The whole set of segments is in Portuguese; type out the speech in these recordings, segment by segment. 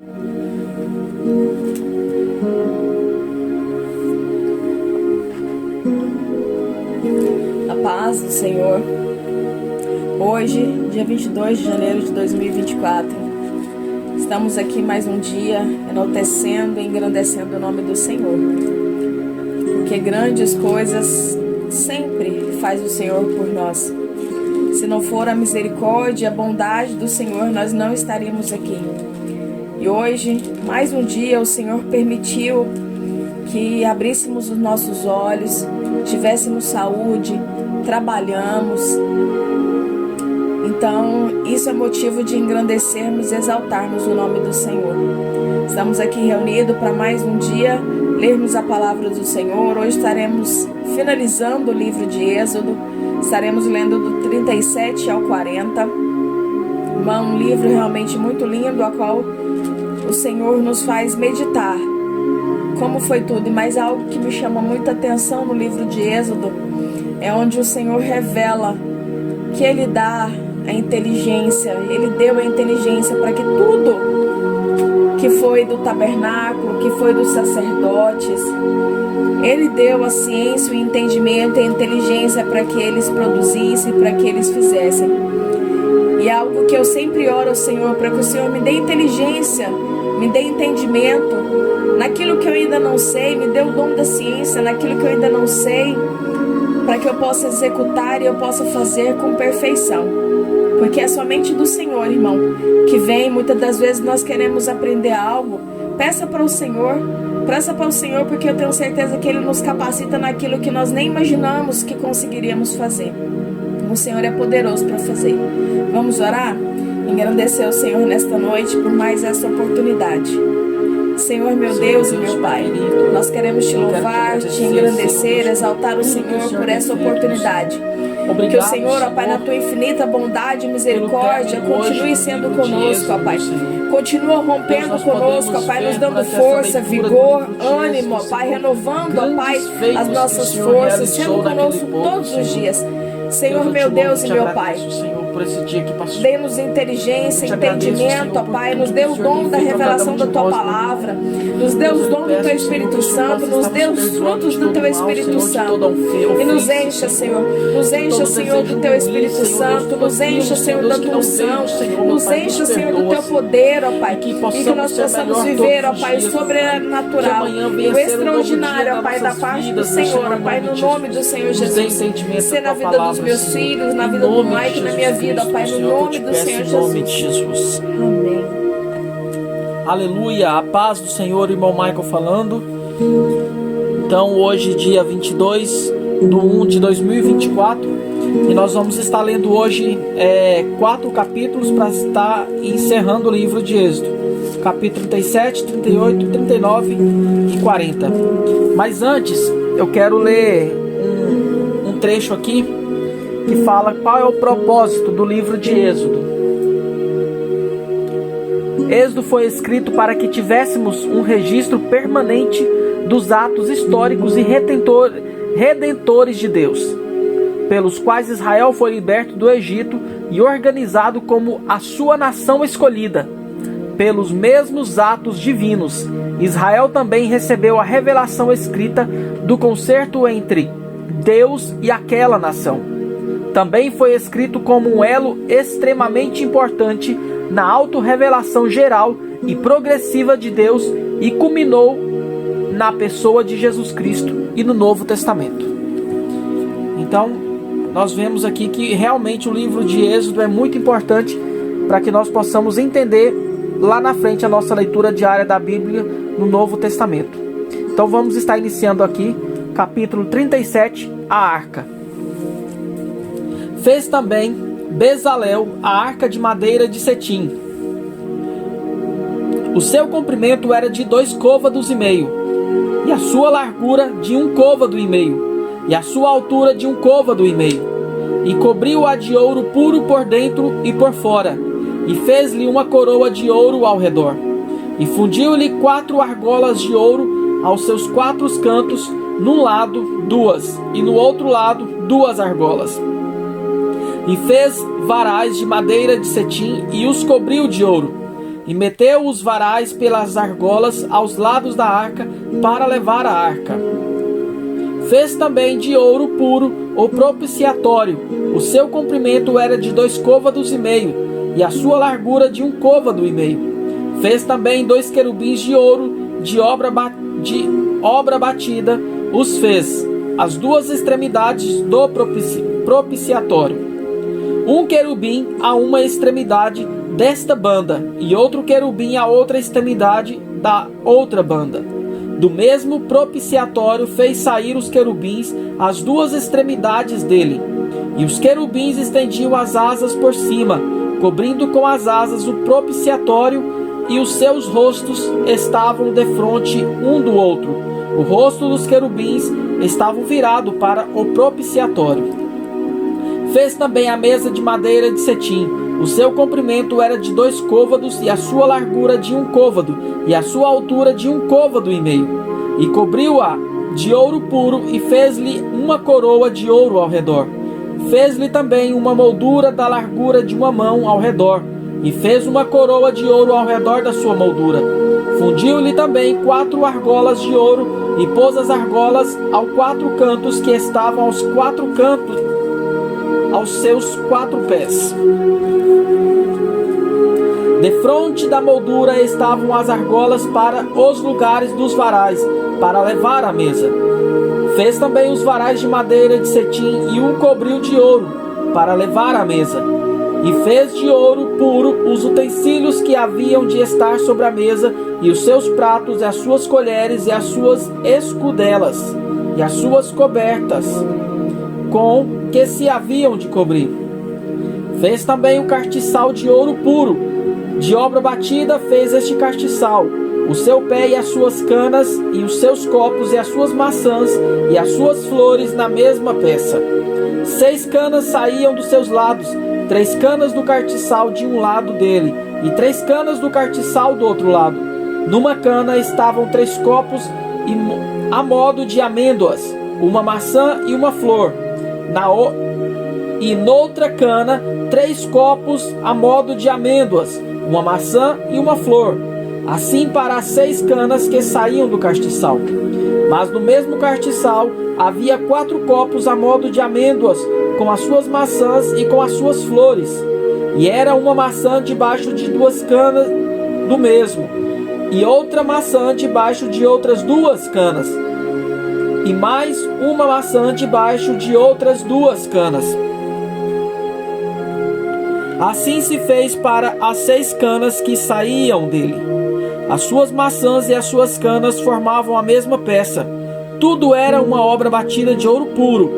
A paz do Senhor. Hoje, dia 22 de janeiro de 2024, estamos aqui mais um dia enaltecendo e engrandecendo o nome do Senhor, porque grandes coisas sempre faz o Senhor por nós. Se não for a misericórdia e a bondade do Senhor, nós não estaríamos aqui. E hoje, mais um dia, o Senhor permitiu que abríssemos os nossos olhos, tivéssemos saúde, trabalhamos. Então, isso é motivo de engrandecermos e exaltarmos o nome do Senhor. Estamos aqui reunidos para mais um dia lermos a palavra do Senhor. Hoje estaremos finalizando o livro de Êxodo. Estaremos lendo do 37 ao 40. Um livro realmente muito lindo, a qual o Senhor nos faz meditar como foi tudo. Mas algo que me chama muita atenção no livro de Êxodo é onde o Senhor revela que Ele dá a inteligência. Ele deu a inteligência para que tudo que foi do tabernáculo, que foi dos sacerdotes, Ele deu a ciência, o entendimento e a inteligência para que eles produzissem, para que eles fizessem. E é algo que eu sempre oro ao Senhor, para que o Senhor me dê inteligência, me dê entendimento naquilo que eu ainda não sei, me dê o dom da ciência naquilo que eu ainda não sei, para que eu possa executar e eu possa fazer com perfeição. Porque é somente do Senhor, irmão, que vem. Muitas das vezes nós queremos aprender algo, peça para o Senhor, porque eu tenho certeza que Ele nos capacita naquilo que nós nem imaginamos que conseguiríamos fazer. O Senhor é poderoso para fazer. Vamos orar? Engrandecer o Senhor nesta noite por mais essa oportunidade. Senhor, meu Deus e meu Pai, nós queremos Te louvar, Te engrandecer, exaltar o Senhor por essa oportunidade. Que o Senhor, ó Pai, na Tua infinita bondade e misericórdia, continue sendo conosco, ó Pai. Continua rompendo conosco, ó Pai, nos dando força, vigor, ânimo, ó Pai, renovando, ó Pai, as nossas forças, sendo conosco todos os dias. Senhor, meu Deus e meu Pai, dê-nos inteligência, entendimento, ó Pai, nos dê o dom da revelação da Tua palavra, nos dê os dons do Teu Espírito Santo, nos dê os frutos do Teu Espírito Santo, e nos encha, Senhor, do Teu Espírito Santo, nos encha, Senhor, da Tua unção, nos encha, Senhor, do Teu poder, ó Pai, e que nós possamos viver, ó Pai, o sobrenatural e o extraordinário, ó Pai, da parte do Senhor, ó Pai, no nome do Senhor Jesus, ser na vida dos meus filhos, na vida do Mike, na minha vida, ó Pai, no nome do Senhor Jesus. Amém. Aleluia, a paz do Senhor, irmão Michael falando. Então hoje, dia 22/1 de 2024, e nós vamos estar lendo hoje 4 capítulos para estar encerrando o livro de Êxodo. Capítulo 37, 38, 39 e 40. Mas antes, eu quero ler um trecho aqui que fala qual é o propósito do livro de Êxodo. Êxodo foi escrito para que tivéssemos um registro permanente dos atos históricos e redentores de Deus, pelos quais Israel foi liberto do Egito e organizado como a sua nação escolhida. Pelos mesmos atos divinos, Israel também recebeu a revelação escrita do concerto entre Deus e aquela nação. Também foi escrito como um elo extremamente importante na autorrevelação geral e progressiva de Deus e culminou na pessoa de Jesus Cristo e no Novo Testamento. Então, nós vemos aqui que realmente o livro de Êxodo é muito importante para que nós possamos entender lá na frente a nossa leitura diária da Bíblia no Novo Testamento. Então vamos estar iniciando aqui capítulo 37, a arca. Fez também Bezalel a arca de madeira de cetim. O seu comprimento era de 2,5 côvados, e a sua largura de 1,5 côvado, e a sua altura de 1,5 côvado, e cobriu-a de ouro puro por dentro e por fora, e fez-lhe uma coroa de ouro ao redor, e fundiu-lhe 4 argolas de ouro aos seus 4 cantos, num lado 2, e no outro lado 2 argolas. E fez varais de madeira de cetim e os cobriu de ouro. e meteu os varais pelas argolas aos lados da arca para levar a arca. Fez também de ouro puro o propiciatório. O seu comprimento era de 2,5 côvados, e a sua largura de 1,5 côvado. Fez também 2 querubins de ouro de obra batida, os fez as 2 extremidades do propiciatório. Um querubim a uma extremidade desta banda, e outro querubim a outra extremidade da outra banda. Do mesmo propiciatório fez sair os querubins às 2 extremidades dele. E os querubins estendiam as asas por cima, cobrindo com as asas o propiciatório, e os seus rostos estavam defronte um do outro. O rosto dos querubins estava virado para o propiciatório. Fez também a mesa de madeira de cetim. O seu comprimento era de 2 côvados, e a sua largura de 1 côvado, e a sua altura de 1,5 côvado. E cobriu-a de ouro puro, e fez-lhe uma coroa de ouro ao redor. Fez-lhe também uma moldura da largura de 1 mão ao redor, e fez uma coroa de ouro ao redor da sua moldura. Fundiu-lhe também 4 argolas de ouro, e pôs as argolas aos 4 cantos que estavam aos 4 cantos, aos seus 4 pés. Defronte da moldura estavam as argolas para os lugares dos varais, para levar a mesa. Fez também os varais de madeira de cetim, e um cobriu de ouro, para levar a mesa. E fez de ouro puro os utensílios que haviam de estar sobre a mesa, e os seus pratos, e as suas colheres, e as suas escudelas, e as suas cobertas, com que se haviam de cobrir. Fez também um castiçal de ouro puro. De obra batida fez este castiçal, o seu pé e as suas canas, e os seus copos e as suas maçãs, e as suas flores na mesma peça. 6 canas saíam dos seus lados, 3 canas do castiçal de um lado dele, e 3 canas do castiçal do outro lado. Numa cana estavam 3 copos a modo de amêndoas, uma maçã e uma flor. E noutra cana 3 copos a modo de amêndoas, uma maçã e uma flor. Assim para as 6 canas que saíam do castiçal. Mas no mesmo castiçal havia 4 copos a modo de amêndoas, com as suas maçãs e com as suas flores. E era uma maçã debaixo de 2 canas do mesmo, e outra maçã debaixo de outras 2 canas, e mais uma maçã debaixo de outras 2 canas. Assim se fez para as 6 canas que saíam dele. As suas maçãs e as suas canas formavam a mesma peça. Tudo era uma obra batida de ouro puro.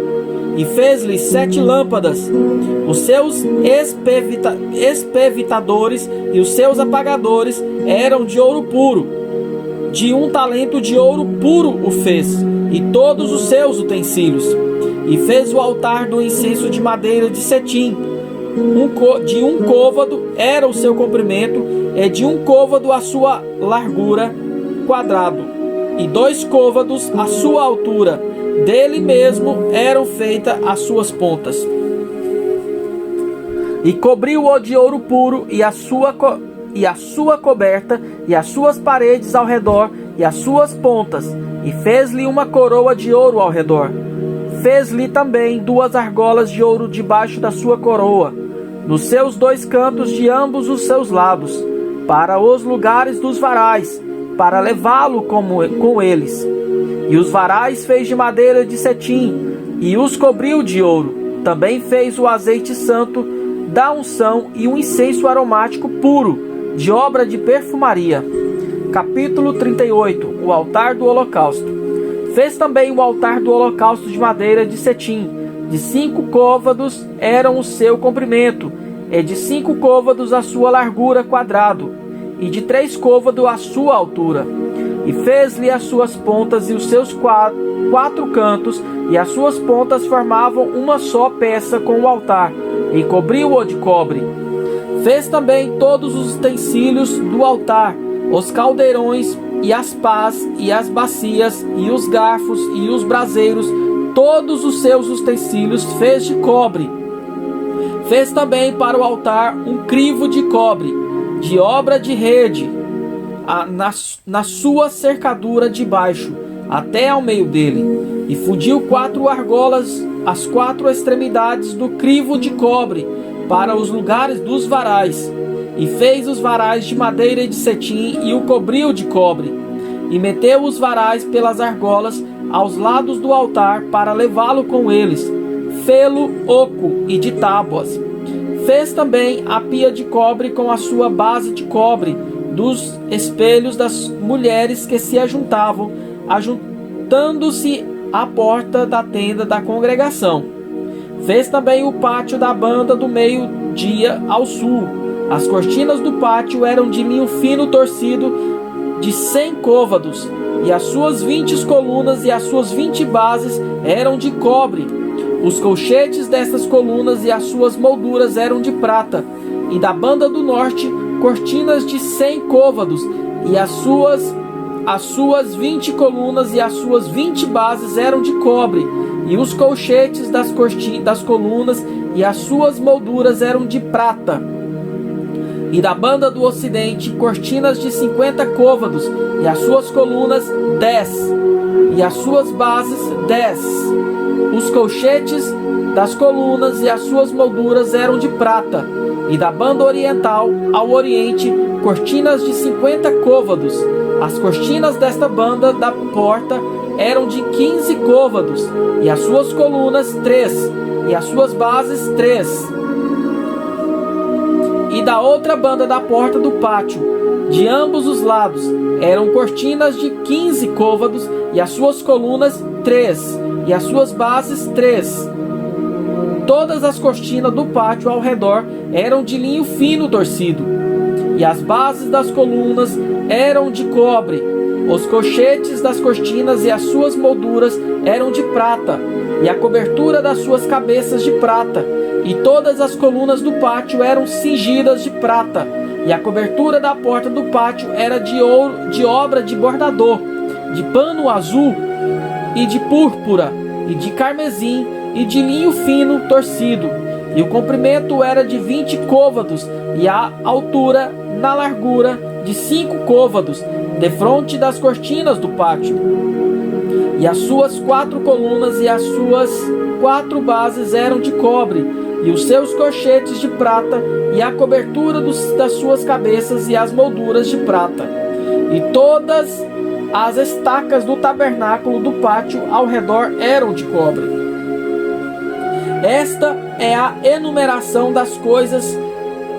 E fez-lhe 7 lâmpadas. Os seus espevitadores e os seus apagadores eram de ouro puro. De 1 talento de ouro puro o fez, e todos os seus utensílios. E fez o altar do incenso de madeira de cetim. De 1 côvado era o seu comprimento, e de 1 côvado a sua largura, quadrado, e 2 côvados a sua altura. Dele mesmo eram feitas as suas pontas. E cobriu-o de ouro puro, e a sua coberta, e as suas paredes ao redor, e as suas pontas, e fez-lhe uma coroa de ouro ao redor. Fez-lhe também 2 argolas de ouro debaixo da sua coroa, nos seus 2 cantos de ambos os seus lados, para os lugares dos varais, para levá-lo com eles. E os varais fez de madeira de cetim, e os cobriu de ouro. Também fez o azeite santo da unção e um incenso aromático puro, de obra de perfumaria. Capítulo 38. O altar do holocausto. Fez também o altar do holocausto de madeira de cetim. De 5 côvados eram o seu comprimento, e de 5 côvados a sua largura, quadrado, e de 3 côvados a sua altura. E fez-lhe as suas pontas e os seus 4 cantos, e as suas pontas formavam uma só peça com o altar, e cobriu-o de cobre. Fez também todos os utensílios do altar, os caldeirões, e as pás, e as bacias, e os garfos, e os braseiros. Todos os seus utensílios fez de cobre. Fez também para o altar um crivo de cobre, de obra de rede, na sua cercadura de baixo, até ao meio dele. E fundiu 4 argolas, as 4 extremidades do crivo de cobre, para os lugares dos varais. E fez os varais de madeira e de cetim, e o cobriu de cobre. E meteu os varais pelas argolas aos lados do altar, para levá-lo com eles, fê-lo oco e de tábuas. Fez também a pia de cobre com a sua base de cobre, dos espelhos das mulheres que se ajuntavam, ajuntando-se à porta da tenda da congregação. Fez também o pátio da banda do meio-dia ao sul. As cortinas do pátio eram de linho fino torcido de 100 côvados, e as suas 20 colunas e as suas 20 bases eram de cobre. Os colchetes destas colunas e as suas molduras eram de prata, e da banda do norte, cortinas de 100 côvados, e as suas 20 colunas e as suas 20 bases eram de cobre, e os colchetes das colunas e as suas molduras eram de prata. E da banda do ocidente, cortinas de 50 côvados, e as suas colunas 10, e as suas bases 10. Os colchetes das colunas e as suas molduras eram de prata. E da banda oriental ao oriente, cortinas de 50 côvados. As cortinas desta banda da porta eram de 15 côvados, e as suas colunas 3, e as suas bases 3. E da outra banda da porta do pátio, de ambos os lados, eram cortinas de 15 côvados, e as suas colunas 3, e as suas bases 3. Todas as cortinas do pátio ao redor eram de linho fino torcido, e as bases das colunas eram de cobre. Os colchetes das cortinas e as suas molduras eram de prata, e a cobertura das suas cabeças de prata. E todas as colunas do pátio eram cingidas de prata, e a cobertura da porta do pátio era de ouro, de obra de bordador, de pano azul e de púrpura e de carmesim e de linho fino torcido. E o comprimento era de 20 côvados, e a altura na largura de 5 côvados, defronte das cortinas do pátio. E as suas 4 colunas e as suas 4 bases eram de cobre, e os seus colchetes de prata, e a cobertura das suas cabeças e as molduras de prata. E todas as estacas do tabernáculo do pátio ao redor eram de cobre. Esta é a enumeração das coisas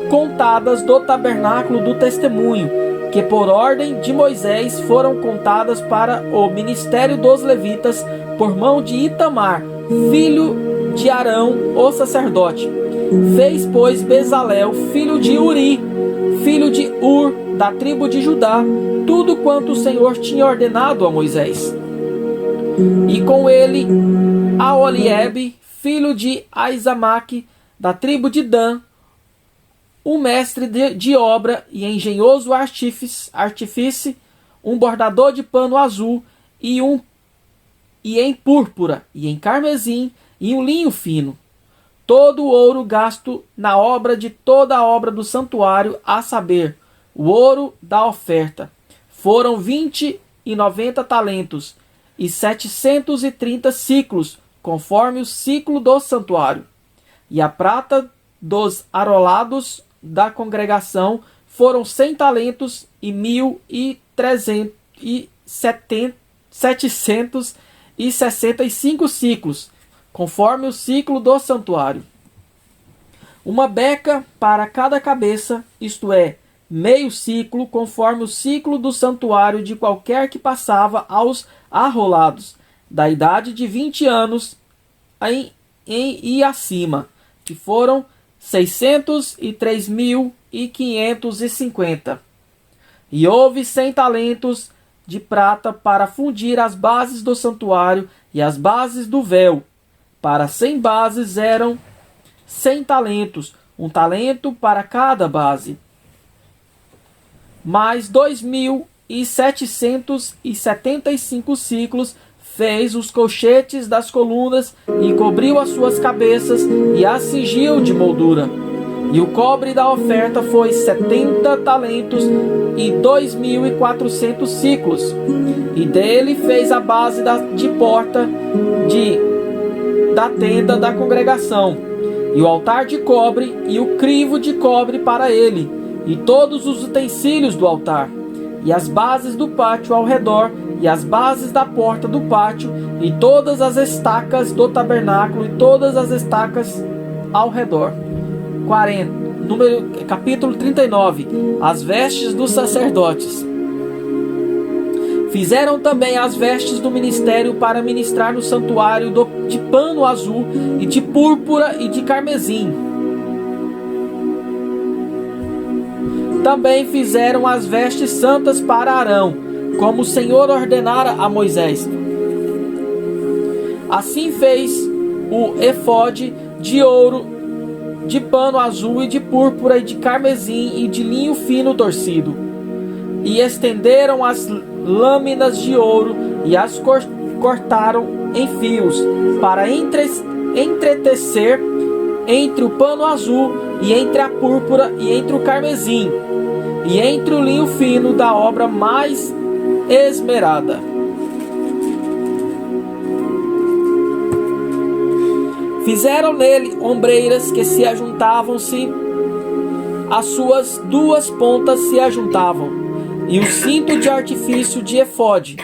contadas do tabernáculo do testemunho, que por ordem de Moisés foram contadas para o ministério dos levitas, por mão de Itamar, filho de Arão, o sacerdote. Fez, pois, Bezalel, filho de Uri, filho de Ur, da tribo de Judá, tudo quanto o Senhor tinha ordenado a Moisés. E com ele, Aholiebe, filho de Aizamaque, da tribo de Dan, um mestre de obra e engenhoso artífice, um bordador de pano azul e em púrpura e em carmesim e um linho fino. Todo o ouro gasto na obra de toda a obra do santuário, a saber, o ouro da oferta, foram 20 e 90 talentos e 730 ciclos, conforme o ciclo do santuário. E a prata dos arolados da congregação foram 100 talentos e 765 ciclos, conforme o ciclo do santuário. Uma beca para cada cabeça, isto é, meio ciclo, conforme o ciclo do santuário de qualquer que passava aos arrolados, da idade de 20 anos e acima, que foram 603.550. E houve 100 talentos de prata para fundir as bases do santuário e as bases do véu. Para 100 bases eram 100 talentos, um talento para cada base. Mais 2.775 ciclos fez os colchetes das colunas e cobriu as suas cabeças e as cingiu de moldura. E o cobre da oferta foi 70 talentos e 2.400 ciclos. E dele fez a base de porta da tenda da congregação, e o altar de cobre, e o crivo de cobre para ele, e todos os utensílios do altar, e as bases do pátio ao redor, e as bases da porta do pátio, e todas as estacas do tabernáculo, e todas as estacas ao redor. Capítulo 39. As vestes dos sacerdotes. Fizeram também as vestes do ministério para ministrar no santuário de pano azul e de púrpura e de carmesim. Também fizeram as vestes santas para Arão, como o Senhor ordenara a Moisés. Assim fez o efode de ouro, de pano azul e de púrpura e de carmesim e de linho fino torcido. E estenderam as lâminas de ouro e as cortaram em fios, para entretecer entre o pano azul e entre a púrpura e entre o carmesim, e entre o linho fino da obra mais esmerada. Fizeram nele ombreiras que se ajuntavam-se, as suas duas pontas se ajuntavam, e o cinto de artifício de efode,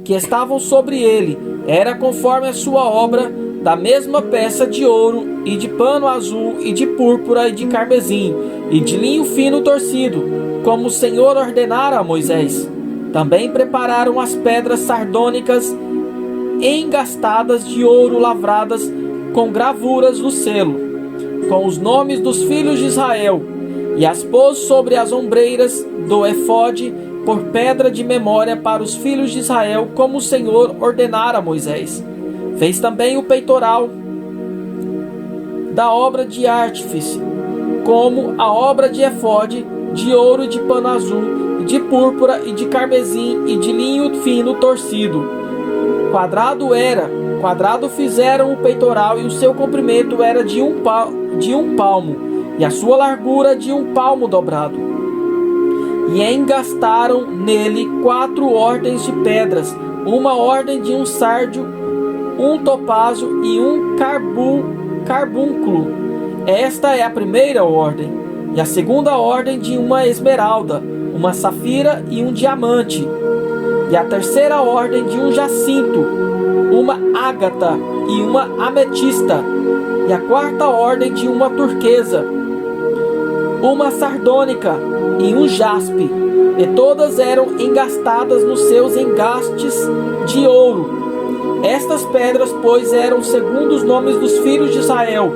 que estavam sobre ele, era conforme a sua obra, da mesma peça de ouro, e de pano azul, e de púrpura, e de carmesim, e de linho fino torcido, como o Senhor ordenara a Moisés. Também prepararam as pedras sardônicas engastadas de ouro, lavradas com gravuras no selo, com os nomes dos filhos de Israel, e as pôs sobre as ombreiras do efode por pedra de memória para os filhos de Israel, como o Senhor ordenara a Moisés. Fez também o peitoral da obra de artífice, como a obra de efode, de ouro e de pano azul, e de púrpura e de carmesim e de linho fino torcido. Quadrado fizeram o peitoral, e o seu comprimento era de um palmo, e a sua largura de um palmo dobrado. E engastaram nele 4 ordens de pedras, uma ordem de um sárdio, um topázio e um carbúnculo. Esta é a primeira ordem. E a segunda ordem de uma esmeralda, uma safira e um diamante. E a terceira ordem de um jacinto, uma ágata e uma ametista. E a quarta ordem de uma turquesa, uma sardônica e um jaspe, e todas eram engastadas nos seus engastes de ouro. Estas pedras, pois, eram segundo os nomes dos filhos de Israel,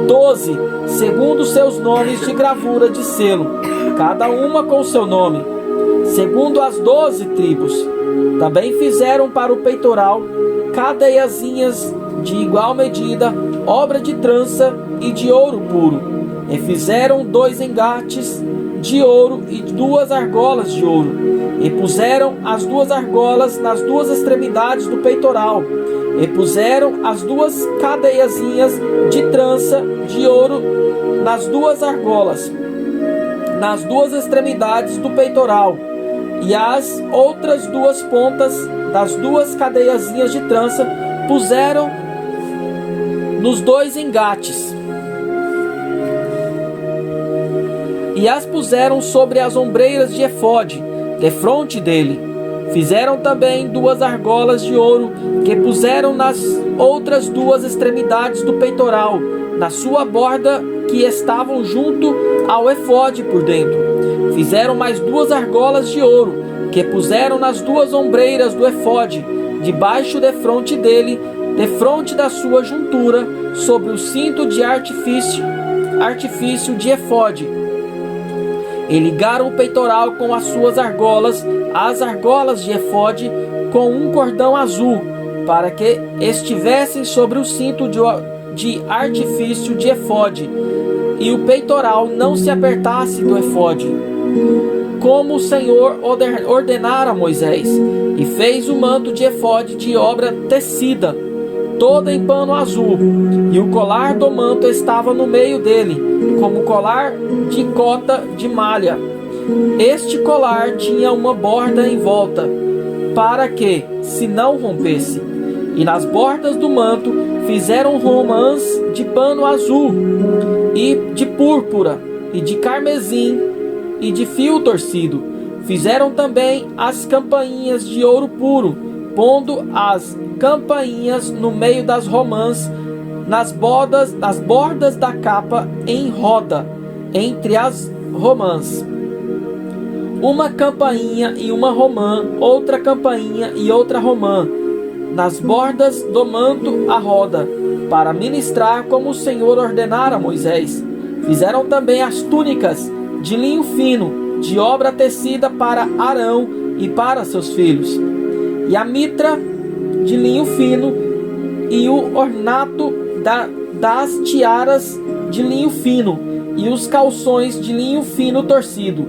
12, segundo os seus nomes de gravura de selo, cada uma com seu nome, segundo as 12 tribos. Também fizeram para o peitoral cadeiazinhas de igual medida, obra de trança e de ouro puro. E fizeram 2 engates de ouro e 2 argolas de ouro, e puseram as 2 argolas nas 2 extremidades do peitoral, e puseram as 2 cadeiazinhas de trança de ouro nas 2 argolas, nas 2 extremidades do peitoral, e as outras 2 pontas das 2 cadeiazinhas de trança puseram nos 2 engates, e as puseram sobre as ombreiras de efode, defronte dele. Fizeram também 2 argolas de ouro, que puseram nas outras 2 extremidades do peitoral, na sua borda, que estavam junto ao efode por dentro. Fizeram mais 2 argolas de ouro, que puseram nas 2 ombreiras do efode, debaixo defronte dele, defronte da sua juntura, sobre o cinto de artifício de efode. E ligaram o peitoral com as suas argolas, as argolas de efode, com um cordão azul, para que estivessem sobre o cinto de artifício de efode, e o peitoral não se apertasse do efode, como o Senhor ordenara a Moisés. E fez o manto de efode de obra tecida, toda em pano azul, e o colar do manto estava no meio dele, como colar de cota de malha. Este colar tinha uma borda em volta, para que, se não rompesse. E nas bordas do manto fizeram romãs de pano azul, e de púrpura, e de carmesim, e de fio torcido. Fizeram também as campainhas de ouro puro, pondo as campainhas no meio das romãs, nas bordas da capa em roda, entre as romãs. Uma campainha e uma romã, outra campainha e outra romã, nas bordas do manto a roda, para ministrar como o Senhor ordenara a Moisés. Fizeram também as túnicas de linho fino, de obra tecida para Arão e para seus filhos, e a mitra de linho fino, e o ornato das tiaras de linho fino, e os calções de linho fino torcido,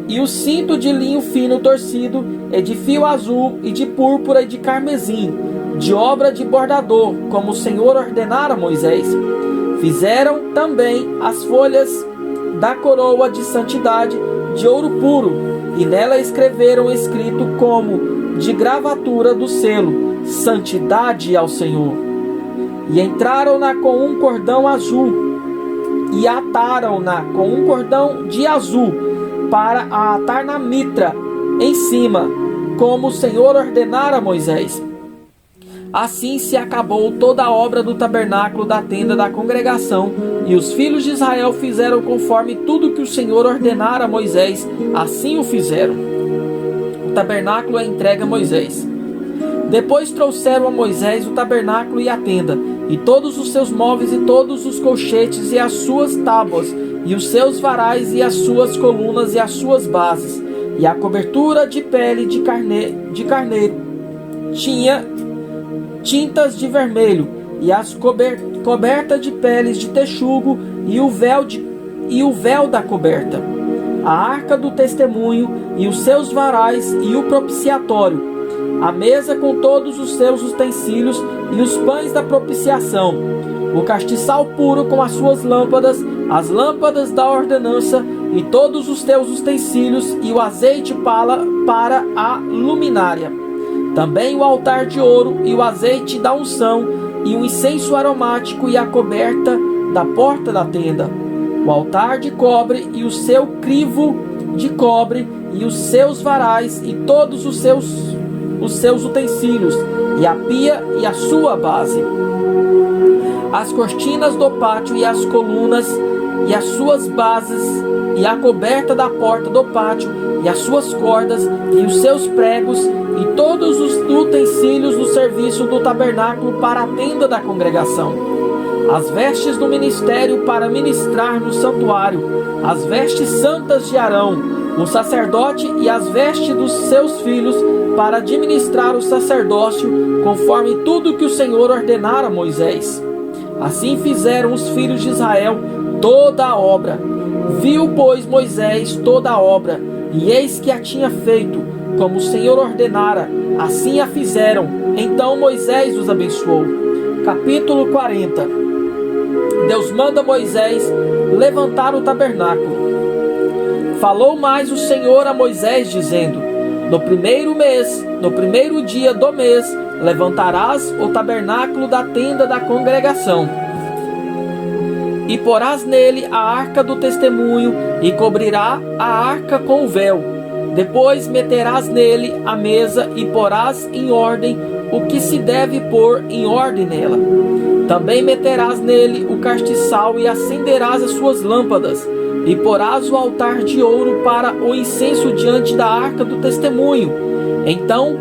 e o cinto de linho fino torcido, e de fio azul, e de púrpura, e de carmesim, de obra de bordador, como o Senhor ordenara a Moisés. Fizeram também as folhas da coroa de santidade de ouro puro, e nela escreveram escrito como de gravatura do selo: Santidade ao Senhor. E entraram-na com um cordão azul, e ataram-na com um cordão de azul, para a atar na mitra em cima, como o Senhor ordenara a Moisés. Assim se acabou toda a obra do tabernáculo da tenda da congregação, e os filhos de Israel fizeram conforme tudo que o Senhor ordenara a Moisés, assim o fizeram. O tabernáculo é entregue a Moisés. Depois trouxeram a Moisés o tabernáculo e a tenda, e todos os seus móveis, e todos os colchetes, e as suas tábuas, e os seus varais, e as suas colunas, e as suas bases, e a cobertura de pele de carneiro tinha tintas de vermelho, e as coberta de peles de texugo, e o véu da coberta, a arca do testemunho, e os seus varais, e o propiciatório, a mesa com todos os seus utensílios, e os pães da propiciação, o castiçal puro com as suas lâmpadas, as lâmpadas da ordenança, e todos os teus utensílios, e o azeite para a luminária. Também o altar de ouro, e o azeite da unção, e o incenso aromático, e a coberta da porta da tenda. O altar de cobre, e o seu crivo de cobre, e os seus varais, e todos os seus utensílios, e a pia e a sua base. As cortinas do pátio, e as colunas, e as suas bases, e a coberta da porta do pátio, e as suas cordas, e os seus pregos, e todos os utensílios do serviço do tabernáculo para a tenda da congregação. As vestes do ministério para ministrar no santuário, as vestes santas de Arão, o sacerdote, e as vestes dos seus filhos para administrar o sacerdócio, conforme tudo que o Senhor ordenara a Moisés. Assim fizeram os filhos de Israel toda a obra. Viu, pois, Moisés toda a obra, e eis que a tinha feito, como o Senhor ordenara, assim a fizeram. Então Moisés os abençoou. Capítulo 40. Deus manda Moisés levantar o tabernáculo. Falou mais o Senhor a Moisés, dizendo: No primeiro mês, no primeiro dia do mês, levantarás o tabernáculo da tenda da congregação. E porás nele a arca do testemunho, e cobrirá a arca com o véu. Depois meterás nele a mesa, e porás em ordem o que se deve pôr em ordem nela. Também meterás nele o castiçal, e acenderás as suas lâmpadas. E porás o altar de ouro para o incenso diante da arca do testemunho. Então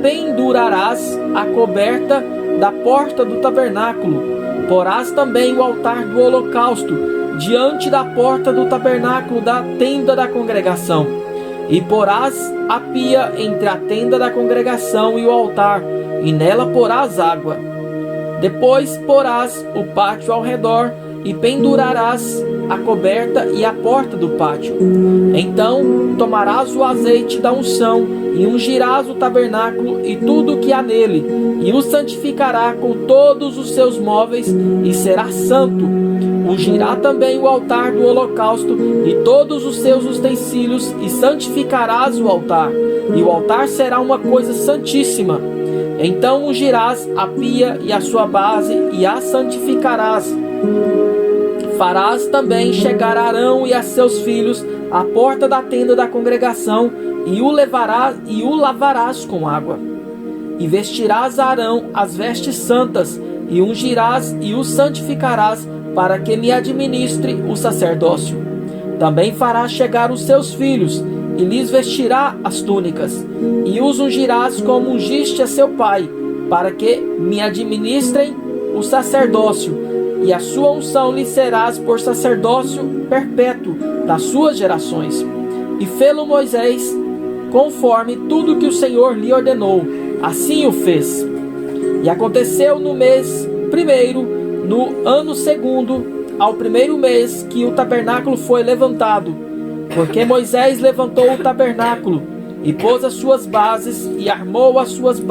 pendurarás a coberta da porta do tabernáculo. Porás também o altar do holocausto diante da porta do tabernáculo da tenda da congregação. E porás a pia entre a tenda da congregação e o altar, e nela porás água. Depois porás o pátio ao redor, e pendurarás a coberta e a porta do pátio. Então tomarás o azeite da unção, e ungirás o tabernáculo e tudo o que há nele, e o santificará com todos os seus móveis, e será santo. ungirá também o altar do holocausto e todos os seus utensílios, e santificarás o altar, e o altar será uma coisa santíssima. Então ungirás a pia e a sua base, e a santificarás. Farás também chegar Arão e a seus filhos à porta da tenda da congregação, e o lavarás com água. E vestirás a Arão as vestes santas, e ungirás e o santificarás, para que me administre o sacerdócio. Também farás chegar os seus filhos, e lhes vestirá as túnicas, e os ungirás como ungiste a seu pai, para que me administrem o sacerdócio, e a sua unção lhe serás por sacerdócio perpétuo das suas gerações. E fê-lo Moisés, conforme tudo que o Senhor lhe ordenou, assim o fez. E aconteceu no mês primeiro, no ano segundo, ao primeiro mês, que o tabernáculo foi levantado, porque Moisés levantou o tabernáculo, e pôs as suas bases, e armou as suas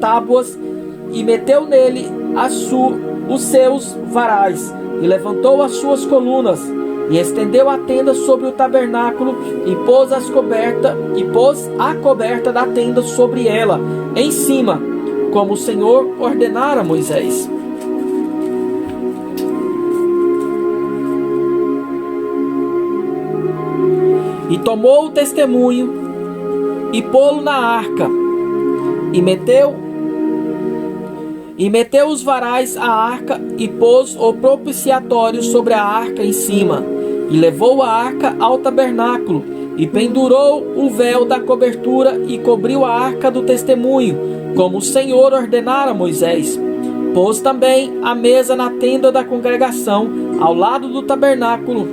tábuas, e meteu nele os seus varais, e levantou as suas colunas, e estendeu a tenda sobre o tabernáculo, e pôs a coberta da tenda sobre ela, em cima, como o Senhor ordenara a Moisés. E tomou o testemunho, e pô-lo na arca, e meteu os varais à arca, e pôs o propiciatório sobre a arca em cima, e levou a arca ao tabernáculo, e pendurou o véu da cobertura, e cobriu a arca do testemunho, como o Senhor ordenara a Moisés. Pôs também a mesa na tenda da congregação, ao lado do tabernáculo,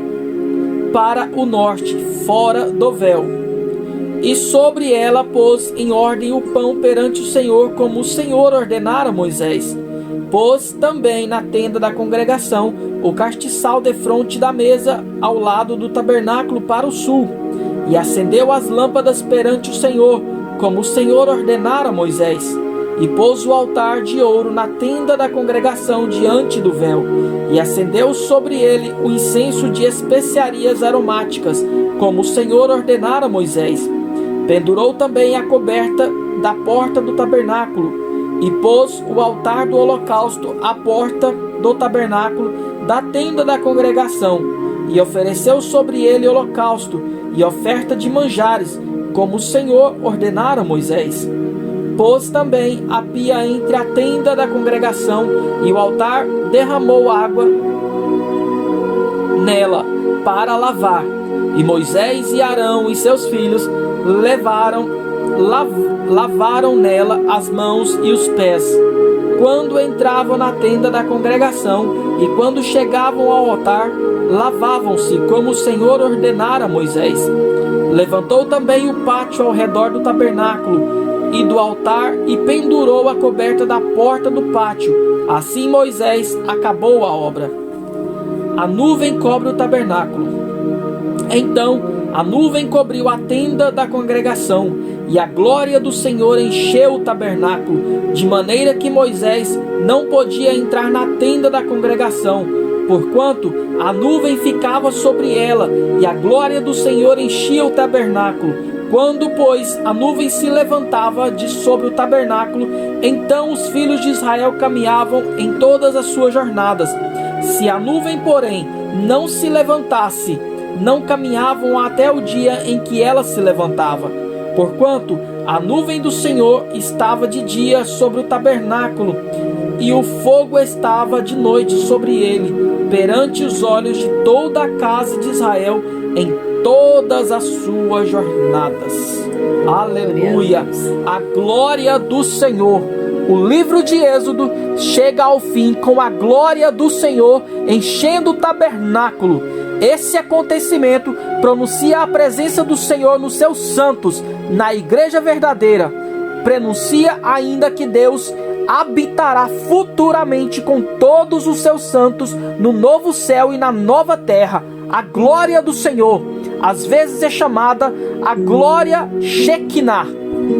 para o norte, fora do véu. E sobre ela pôs em ordem o pão perante o Senhor, como o Senhor ordenara a Moisés. Pôs também na tenda da congregação o castiçal defronte da mesa, ao lado do tabernáculo para o sul. E acendeu as lâmpadas perante o Senhor, como o Senhor ordenara a Moisés. E pôs o altar de ouro na tenda da congregação diante do véu, e acendeu sobre ele o incenso de especiarias aromáticas, como o Senhor ordenara a Moisés. Pendurou também a coberta da porta do tabernáculo, e pôs o altar do holocausto à porta do tabernáculo da tenda da congregação, e ofereceu sobre ele holocausto e oferta de manjares, como o Senhor ordenara a Moisés. Pôs também a pia entre a tenda da congregação e o altar, derramou água nela para lavar. E Moisés e Arão e seus filhos lavaram nela as mãos e os pés, quando entravam na tenda da congregação, e quando chegavam ao altar, lavavam-se, como o Senhor ordenara a Moisés. Levantou também o pátio ao redor do tabernáculo e do altar, e pendurou a coberta da porta do pátio. Assim Moisés acabou a obra. A nuvem cobre o tabernáculo. Então a nuvem cobriu a tenda da congregação, e a glória do Senhor encheu o tabernáculo, de maneira que Moisés não podia entrar na tenda da congregação, porquanto a nuvem ficava sobre ela, e a glória do Senhor enchia o tabernáculo. Quando, pois, a nuvem se levantava de sobre o tabernáculo, então os filhos de Israel caminhavam em todas as suas jornadas. Se a nuvem, porém, não se levantasse, não caminhavam até o dia em que ela se levantava. Porquanto a nuvem do Senhor estava de dia sobre o tabernáculo, e o fogo estava de noite sobre ele, perante os olhos de toda a casa de Israel, em todas as suas jornadas. Aleluia! A glória do Senhor. O livro de Êxodo chega ao fim com a glória do Senhor enchendo o tabernáculo. Esse acontecimento pronuncia a presença do Senhor nos seus santos, na igreja verdadeira. Prenuncia ainda que Deus habitará futuramente com todos os seus santos no novo céu e na nova terra. A glória do Senhor, às vezes é chamada a glória Shekinah.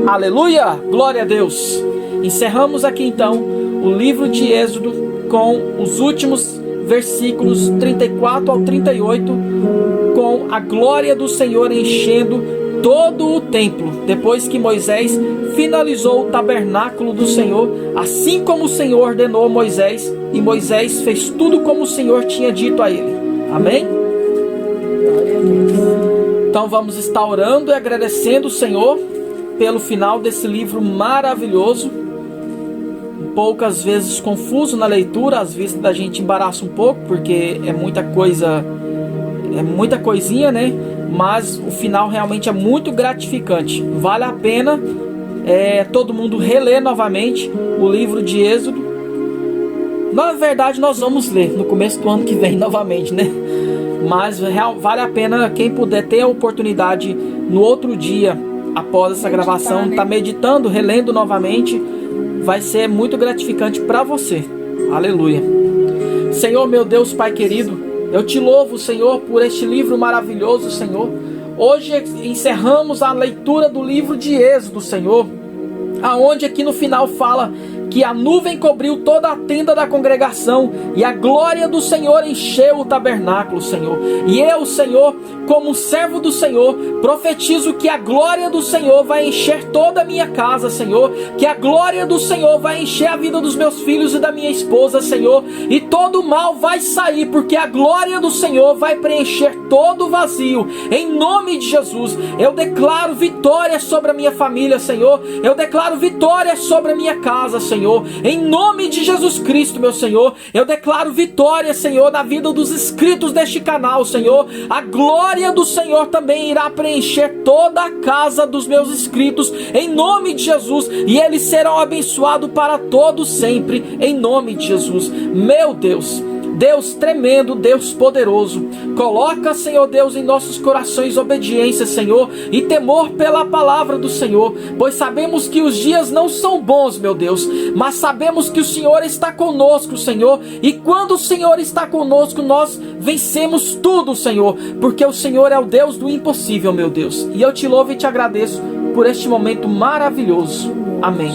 Aleluia! Glória a Deus! Encerramos aqui então o livro de Êxodo com os últimos versículos 34 ao 38, com a glória do Senhor enchendo todo o templo, depois que Moisés finalizou o tabernáculo do Senhor, assim como o Senhor ordenou Moisés, e Moisés fez tudo como o Senhor tinha dito a ele. Amém? Então vamos estar orando e agradecendo o Senhor pelo final desse livro maravilhoso. Poucas vezes confuso na leitura, às vezes a gente embaraça um pouco, porque é muita coisa, é muita coisinha, né? Mas o final realmente é muito gratificante. Vale a pena todo mundo reler novamente o livro de Êxodo. Na verdade nós vamos ler no começo do ano que vem novamente, né? Mas vale a pena, quem puder ter a oportunidade no outro dia, após essa gravação, tá meditando, relendo novamente, vai ser muito gratificante para você. Aleluia. Senhor, meu Deus, Pai querido, eu te louvo, Senhor, por este livro maravilhoso, Senhor. Hoje encerramos a leitura do livro de Êxodo, Senhor, aonde aqui no final fala que a nuvem cobriu toda a tenda da congregação e a glória do Senhor encheu o tabernáculo, Senhor. E eu, Senhor, como servo do Senhor, profetizo que a glória do Senhor vai encher toda a minha casa, Senhor, que a glória do Senhor vai encher a vida dos meus filhos e da minha esposa, Senhor, e todo o mal vai sair, porque a glória do Senhor vai preencher todo o vazio. Em nome de Jesus, eu declaro vitória sobre a minha família, Senhor. Eu declaro vitória sobre a minha casa, Senhor. Em nome de Jesus Cristo, meu Senhor, eu declaro vitória, Senhor, na vida dos inscritos deste canal, Senhor. A glória do Senhor também irá preencher toda a casa dos meus inscritos, em nome de Jesus, e eles serão abençoados para todos sempre, em nome de Jesus. Meu Deus, Deus tremendo, Deus poderoso, coloca, Senhor Deus, em nossos corações obediência, Senhor, e temor pela palavra do Senhor, pois sabemos que os dias não são bons, meu Deus, mas sabemos que o Senhor está conosco, Senhor, e quando o Senhor está conosco, nós vencemos tudo, Senhor, porque o Senhor é o Deus do impossível, meu Deus, e eu te louvo e te agradeço por este momento maravilhoso. Amém.